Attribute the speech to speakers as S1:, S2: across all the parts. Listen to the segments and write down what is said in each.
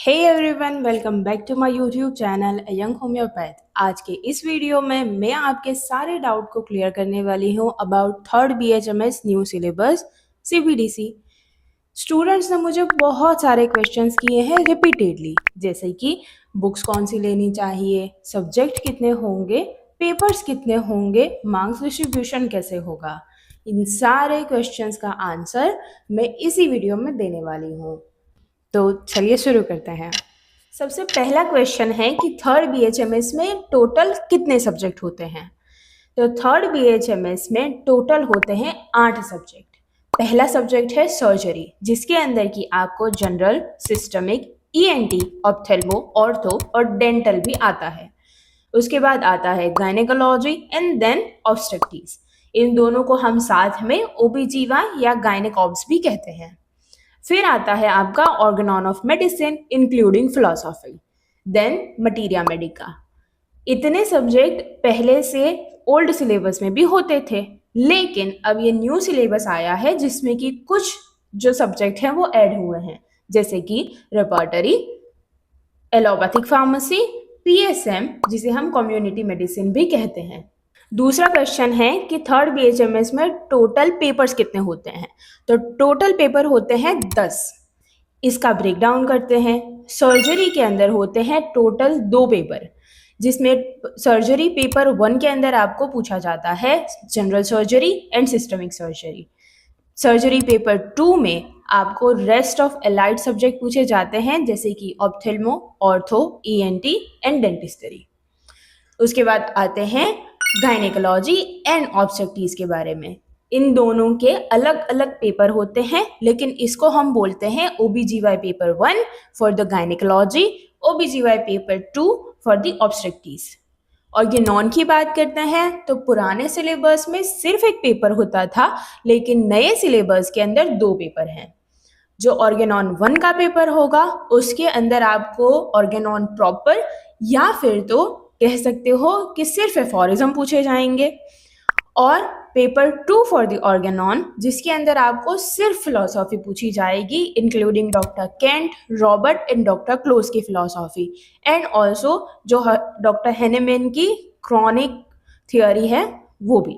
S1: Hey everyone, welcome back to my YouTube channel young homoeopath. आज के इस video में मैं आपके सारे डाउट को क्लियर करने वाली हूँ about third BHMS new syllabus CBDC. Students ने मुझे बहुत सारे क्वेश्चंस किए हैं रिपीटेडली, जैसे कि बुक्स कौन सी लेनी चाहिए, सब्जेक्ट कितने होंगे, पेपर्स कितने होंगे, मार्क्स डिस्ट्रीब्यूशन कैसे होगा। इन सारे क्वेश्चंस का आंसर मैं इसी वीडियो में देने वाली हूँ। तो चलिए शुरू करते हैं। सबसे पहला क्वेश्चन है कि थर्ड बीएचएमएस में टोटल कितने सब्जेक्ट होते हैं। तो थर्ड बीएचएमएस में टोटल होते हैं 8 सब्जेक्ट। पहला सब्जेक्ट है सर्जरी, जिसके अंदर की आपको जनरल, सिस्टमिक, ईएनटी, ऑप्थेल्मो, ऑर्थो और डेंटल भी आता है। उसके बाद आता है गायनेकोलॉजी एंड देन ऑब्स्टेट्रिक्स। इन दोनों को हम साथ में ओबीजीवाई या गायनेक ऑब्स भी कहते हैं। फिर आता है आपका organon of medicine including philosophy, then materia medica. इतने सब्जेक्ट पहले से ओल्ड सिलेबस में भी होते थे, लेकिन अब ये न्यू सिलेबस आया है जिसमें कि कुछ जो सब्जेक्ट हैं वो ऐड हुए हैं, जैसे कि रेपर्टरी, एलोपैथिक फार्मेसी, पीएसएम जिसे हम कम्युनिटी मेडिसिन भी कहते हैं। दूसरा क्वेश्चन है कि थर्ड बीएचएमएस में टोटल पेपर्स कितने होते हैं। तो टोटल पेपर होते हैं 10। इसका ब्रेकडाउन करते हैं। सर्जरी के अंदर होते हैं टोटल 2 पेपर, जिसमें सर्जरी पेपर 1 के अंदर आपको पूछा जाता है general surgery and systemic surgery. Surgery paper 2 में आपको रेस्ट ऑफ एलाइड सब्जेक्ट पूछे जाते हैं, जैसे कि ऑप्थेल्मो, ऑर्थो, ईएनटी एंड डेंटिस्ट्री। उसके बाद आते हैं गायनेकोलॉजी एंड ऑब्स्टेट्रिक्स के बारे में। इन दोनों के अलग अलग पेपर होते हैं, लेकिन इसको हम बोलते हैं OBGY paper 1 for the gynaecology, OBGY paper 2 for the obstetrics. Organon की बात करते हैं तो पुराने सिलेबस में सिर्फ एक पेपर होता था, लेकिन नए सिलेबस के अंदर 2 पेपर हैं। जो ऑर्गेनॉन 1 का पेपर होगा उसके अंदर आपको ऑर्गेनॉन प्रॉपर या फिर तो कह सकते हो कि सिर्फ एफोरिज्म पूछे जाएंगे, और पेपर 2 फॉर द ऑर्गेनॉन जिसके अंदर आपको सिर्फ फिलोसॉफी पूछी जाएगी, including doctor Kent, Robert and doctor close की फिलोसॉफी, एंड ऑल्सो जो डॉक्टर हेनेमैन की क्रॉनिक थियोरी है वो भी।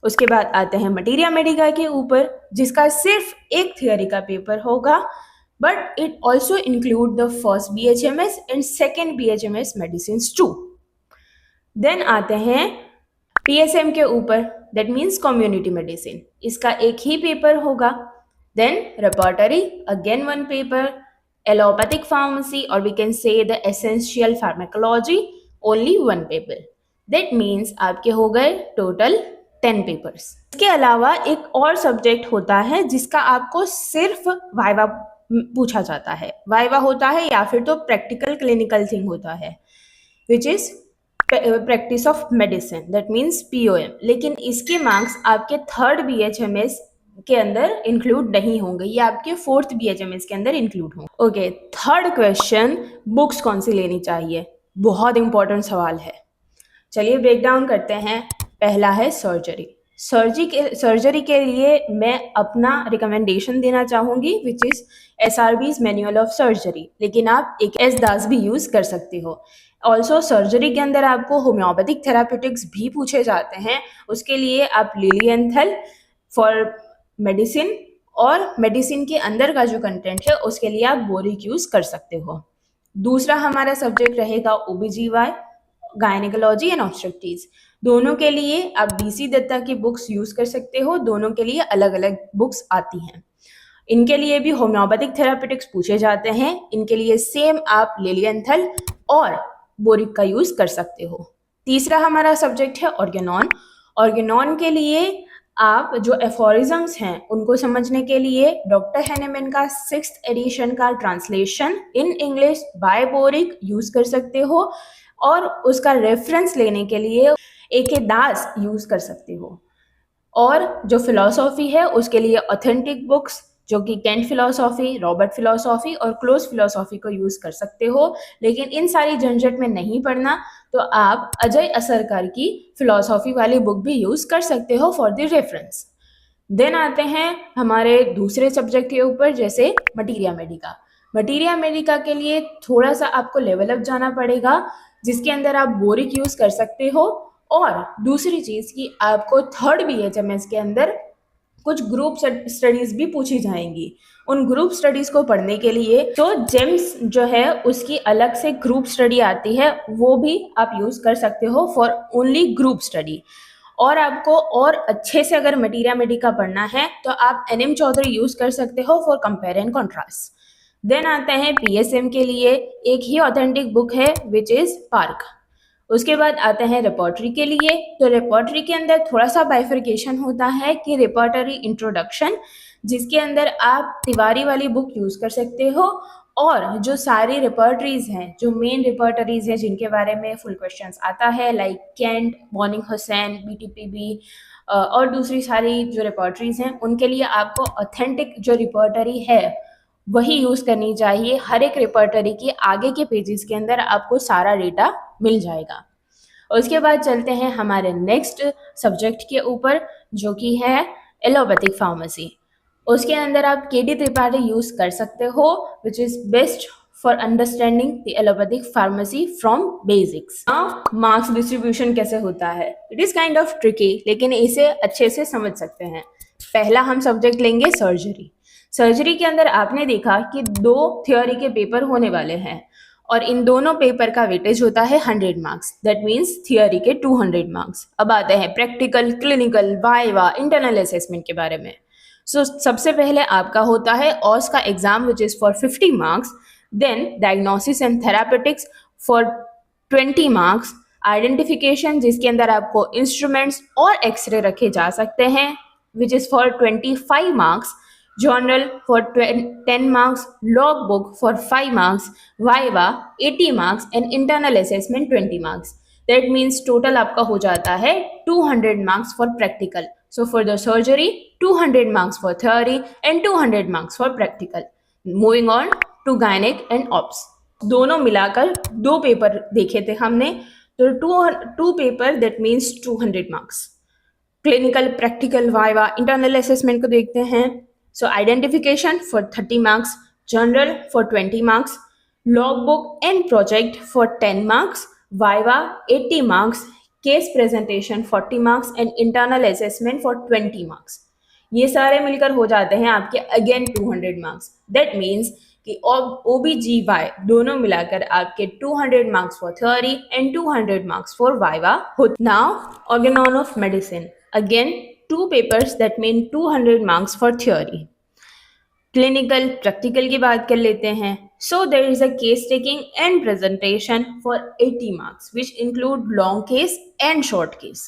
S1: उसके बाद आते हैं मटीरिया मेडिका के ऊपर, जिसका सिर्फ एक थियोरी का पेपर होगा, but it also include the first BHMS and second BHMS medicines too. Then आते हैं पीएसएम के ऊपर, दैट मीन्स कम्युनिटी मेडिसिन। इसका एक ही पेपर होगा। Then repertory, again 1 paper. Allopathic pharmacy और we can say the essential pharmacology, only 1 paper. That means आपके हो गए टोटल 10 पेपर्स। इसके अलावा एक और सब्जेक्ट होता है जिसका आपको सिर्फ वाइवा पूछा जाता है। वाइवा होता है या फिर तो प्रैक्टिकल क्लिनिकल थिंग होता है, which is practice of medicine, that means POM. लेकिन इसके मार्क्स आपके थर्ड बीएचएमएस के अंदर इंक्लूड नहीं होंगे, ये आपके फोर्थ बीएचएमएस के अंदर इंक्लूड होंगे। ओके, थर्ड क्वेश्चन, बुक्स कौन सी लेनी चाहिए, बहुत इंपॉर्टेंट सवाल है। चलिए ब्रेक डाउन करते हैं। पहला है सर्जरी। सर्जरी के लिए मैं अपना रिकमेंडेशन देना चाहूँगी, which is SRB's manual of surgery, लेकिन आप एक एस दास भी यूज़ कर सकते हो। ऑल्सो सर्जरी के अंदर आपको होम्योपैथिक थेराप्यूटिक्स भी पूछे जाते हैं, उसके लिए आप लिलिएंथल फॉर मेडिसिन, और मेडिसिन के अंदर का जो कंटेंट है उसके लिए आप बोरिक यूज़ कर सकते हो। दूसरा हमारा सब्जेक्ट रहेगा ओबीजीवाई, गायनेकोलॉजी एंड ऑब्स्टेट्रिक्स। दोनों के लिए आप बीसी दत्ता की बुक्स यूज़ कर सकते हो, दोनों के लिए अलग अलग बुक्स आती हैं। इनके लिए भी होम्योपैथिक थेराप्यूटिक्स पूछे जाते हैं, इनके लिए सेम आप लिलिएंथल और बोरिक का यूज़ कर सकते हो। तीसरा हमारा सब्जेक्ट है ऑर्गेनॉन। ऑर्गेनॉन के लिए आप जो एफोरिज्म्स हैं उनको समझने के लिए डॉक्टर हेनेमैन का 6th एडिशन का translation in English by boric use कर सकते हो, और उसका रेफरेंस लेने के लिए ए.के. दास यूज़ कर सकते हो। और जो फिलॉसॉफी है उसके लिए ऑथेंटिक बुक्स जो कि केंट फिलॉसॉफी, रॉबर्ट फिलॉसॉफी और क्लोज फिलॉसॉफी को यूज़ कर सकते हो। लेकिन इन सारी झंझट में नहीं पढ़ना तो आप अजय असरकर की फिलॉसॉफी वाली बुक भी यूज़ कर सकते हो फॉर द रेफरेंस। देन आते हैं हमारे दूसरे सब्जेक्ट के ऊपर, जैसे मटीरिया मेडिका। मटीरिया मेडिका के लिए थोड़ा सा आपको लेवल अप जाना पड़ेगा, जिसके अंदर आप बोरिक यूज कर सकते हो। और दूसरी चीज कि आपको थर्ड बीएचएमएस के अंदर कुछ ग्रुप स्टडीज भी पूछी जाएंगी। उन ग्रुप स्टडीज को पढ़ने के लिए तो जेम्स जो है उसकी अलग से ग्रुप स्टडी आती है, वो भी आप यूज कर सकते हो फॉर ओनली ग्रुप स्टडी। और आपको और अच्छे से अगर मटीरिया मेडिका पढ़ना है तो आप एनएम चौधरी यूज कर सकते हो for compare and contrast. Then आते हैं पीएसएम के लिए, एक ही ऑथेंटिक बुक है विच इज पार्क। उसके बाद आते हैं रिपोर्टरी के लिए, तो रिपोर्टरी के अंदर थोड़ा सा बाइफर्केशन होता है कि रिपोर्टरी इंट्रोडक्शन, जिसके अंदर आप तिवारी वाली बुक यूज कर सकते हो। और जो सारी रिपोर्टरीज हैं, जो मेन रिपोर्टरीज हैं जिनके बारे में फुल क्वेश्चंस आता है, लाइक कैंट, मॉर्निंग हुसैन, बीटीपीबी और दूसरी सारी जो रिपोर्टरीज हैं, उनके लिए आपको ऑथेंटिक जो रिपोर्टरी है वही यूज करनी चाहिए। हर एक रिपोर्टरी के आगे के पेजेस के अंदर आपको सारा डेटा मिल जाएगा। उसके बाद चलते हैं हमारे नेक्स्ट सब्जेक्ट के ऊपर, जो कि है एलोपैथिक फार्मेसी। उसके अंदर आप केडी त्रिपाठी यूज कर सकते हो, which is best for understanding the allopathic pharmacy from basics. Marks distribution कैसे होता है, it is kind of tricky, लेकिन इसे अच्छे से समझ सकते हैं। पहला हम सब्जेक्ट लेंगे सर्जरी। सर्जरी के अंदर आपने देखा कि 2 थ्योरी के पेपर होने वाले हैं, और इन दोनों पेपर का वेटेज होता है 100 मार्क्स, दैट मीन्स थियोरी के 200 मार्क्स। अब आते हैं practical, clinical, viva, internal assessment के बारे में। सबसे पहले आपका होता है ऑस का exam which is for 50 marks, then diagnosis and therapeutics for 20 marks, identification जिसके अंदर आपको इंस्ट्रूमेंट्स और एक्सरे रखे जा सकते हैं विच is for 25 marks, journal for 10 marks, logbook for 5 marks, viva 80 marks and internal assessment 20 marks. That means total आपका हो जाता है 200 marks for practical. So for the surgery 200 marks for theory and 200 marks for practical. Moving on to gynec and ops. दोनों मिलाकर 2 paper देखे थे हमने, तो 2 paper that means 200 marks. Clinical, practical, viva, internal assessment को देखते हैं। So identification for 30 marks, general for 20 marks, logbook and project for 10 marks, viva 80 marks, case presentation 40 marks and internal assessment for 20 marks. ये सारे मिलकर हो जाते हैं आपके अगेन 200 मार्क्स। दैट मीन्स कि OBGY दोनों मिलाकर आपके 200 marks for theory and 200 marks for viva होते। Now Organon of medicine, again 2 papers that mean 200 marks for theory. Clinical, practical की बात कर लेते हैं. So there is a case taking and presentation for 80 marks which include long case and short case.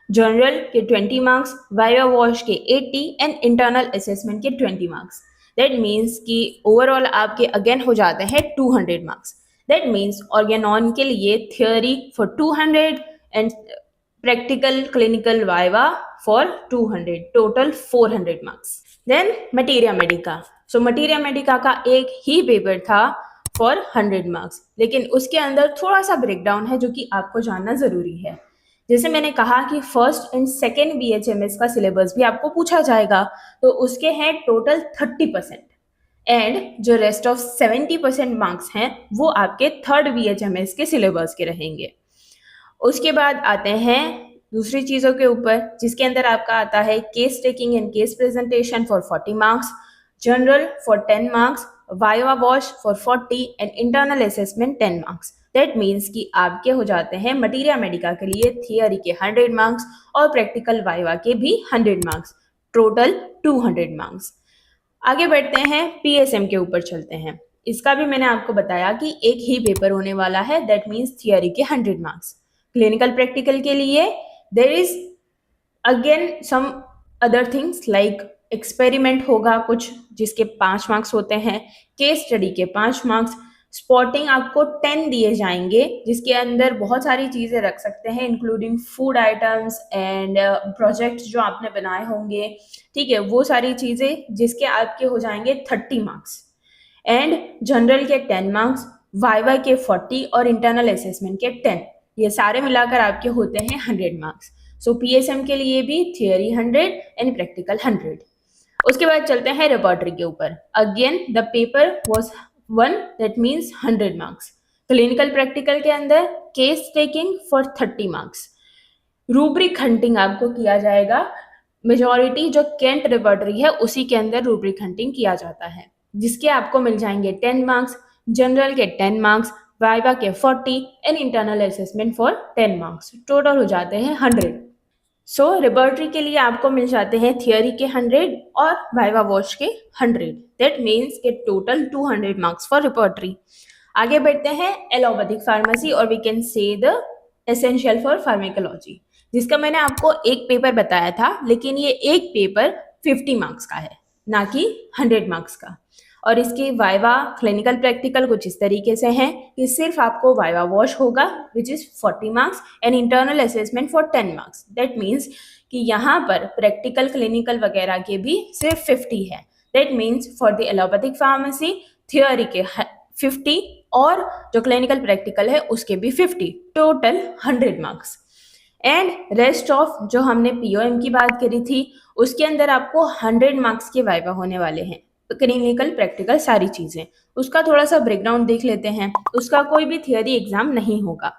S1: General के 20 marks, Viva Wash के 80 and internal assessment के 20 marks. That means कि overall आपके again हो जाते हैं 200 marks. That means organon के लिए theory for 200 and practical, clinical, viva for 200, total 400 marks. Then materia medica. So materia medica का एक ही पेपर था for 100 marks, लेकिन उसके अंदर थोड़ा सा ब्रेकडाउन है जो कि आपको जानना जरूरी है। जैसे मैंने कहा कि फर्स्ट एंड सेकेंड BHMS का सिलेबस भी आपको पूछा जाएगा, तो उसके हैं टोटल 30%, एंड जो रेस्ट ऑफ 70% मार्क्स हैं वो आपके थर्ड BHMS के सिलेबस के रहेंगे। उसके बाद आते हैं दूसरी चीज़ों के ऊपर, जिसके अंदर आपका आता है case taking and case presentation for 40 marks, general for 10 marks, viva wash for 40 and internal assessment 10 marks. That means कि आपके हो जाते हैं मटीरिया मेडिका के लिए थियोरी के 100 मार्क्स और प्रैक्टिकल वाइवा के भी 100 मार्क्स, टोटल 200 मार्क्स। आगे बढ़ते हैं PSM के ऊपर चलते हैं। इसका भी मैंने आपको बताया कि एक ही पेपर होने वाला है, दैट मीन्स थियोरी के 100 मार्क्स। क्लिनिकल प्रैक्टिकल के लिए there is again some other things like experiment होगा कुछ जिसके 5 मार्क्स होते हैं, केस स्टडी के 5 मार्क्स, स्पॉटिंग आपको 10 दिए जाएंगे जिसके अंदर बहुत सारी चीज़ें रख सकते हैं including food items and projects जो आपने बनाए होंगे, ठीक है, वो सारी चीज़ें जिसके आपके हो जाएंगे 30 मार्क्स, एंड जनरल के 10 मार्क्स, वाइवा के 40 और इंटरनल असेसमेंट के 10, ये सारे मिलाकर आपके होते हैं 100 मार्क्स। सो PSM के लिए भी थियोरी 100 एंड प्रैक्टिकल 100। उसके बाद चलते हैं रिपोर्टरी के ऊपर। Again the paper was 1 that means 100 marks. Clinical practical के अंदर case taking for 30 marks. Rubric hunting आपको किया जाएगा। मेजॉरिटी जो कैंट रिपर्टरी है उसी के अंदर रूब्रिक हंटिंग किया जाता है, जिसके आपको मिल जाएंगे 10 मार्क्स, जनरल के 10 मार्क्स, वाइवा के 40 and internal assessment for 10 marks. Total हो जाते हैं 100। सो रिपर्टरी के लिए आपको मिल जाते हैं थियोरी के 100 और वाइवा वॉश के 100। दैट मीन्स के टोटल 200 मार्क्स फॉर रिपर्टरी। आगे बढ़ते हैं एलोपैथिक फार्मेसी और we can say the essential for pharmacology, जिसका मैंने आपको एक पेपर बताया था, लेकिन ये एक पेपर 50 मार्क्स का है, ना कि 100 मार्क्स का। और इसके वाइवा क्लिनिकल प्रैक्टिकल कुछ इस तरीके से हैं कि सिर्फ आपको वाइवा वॉश होगा which is 40 marks and internal assessment for 10 marks. That means कि यहाँ पर प्रैक्टिकल क्लिनिकल वगैरह के भी सिर्फ 50 है। That means for the allopathic pharmacy theory के 50 और जो क्लिनिकल प्रैक्टिकल है उसके भी 50, total 100 marks. And rest of जो हमने पीओएम की बात करी थी उसके अंदर आपको 100 मार्क्स के वाइवा होने वाले हैं, क्लिनिकल प्रैक्टिकल सारी चीजें। उसका थोड़ा सा ब्रेकडाउन देख लेते हैं। उसका कोई भी थियोरी एग्जाम नहीं होगा,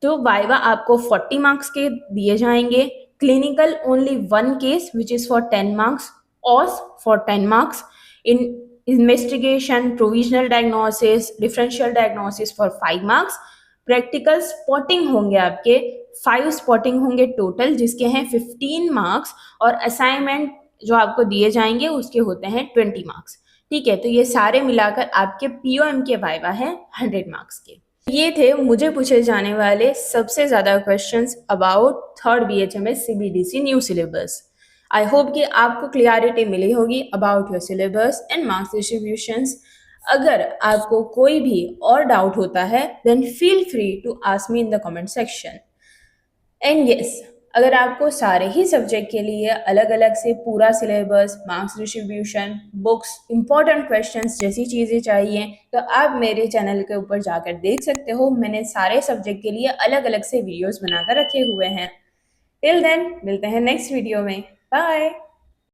S1: तो वाइवा आपको 40 मार्क्स के दिए जाएंगे। Clinical only 1 case which is for 10 marks, OS for 10 marks, in investigation, provisional diagnosis, differential diagnosis for 5 marks. Practical spotting होंगे आपके 5 स्पॉटिंग होंगे टोटल, जिसके हैं 15 मार्क्स, और असाइनमेंट जो आपको दिए जाएंगे उसके होते हैं 20 मार्क्स। ठीक है, तो ये सारे मिलाकर आपके पीओएम के वाइवा हैं 100 मार्क्स के। ये थे मुझे पूछे जाने वाले सबसे ज़्यादा questions about third BHMS CBDC new syllabus. I hope कि आपको क्लियरिटी मिली होगी about your syllabus and marks distributions. अगर आपको कोई भी और डाउट होता है then feel free to ask me in the comment section. And yes, अगर आपको सारे ही सब्जेक्ट के लिए अलग अलग से पूरा syllabus, marks distribution, books, important questions जैसी चीज़ें चाहिए तो आप मेरे चैनल के ऊपर जाकर देख सकते हो। मैंने सारे सब्जेक्ट के लिए अलग अलग से वीडियोस बनाकर रखे हुए हैं। टिल देन मिलते हैं नेक्स्ट वीडियो में। बाय।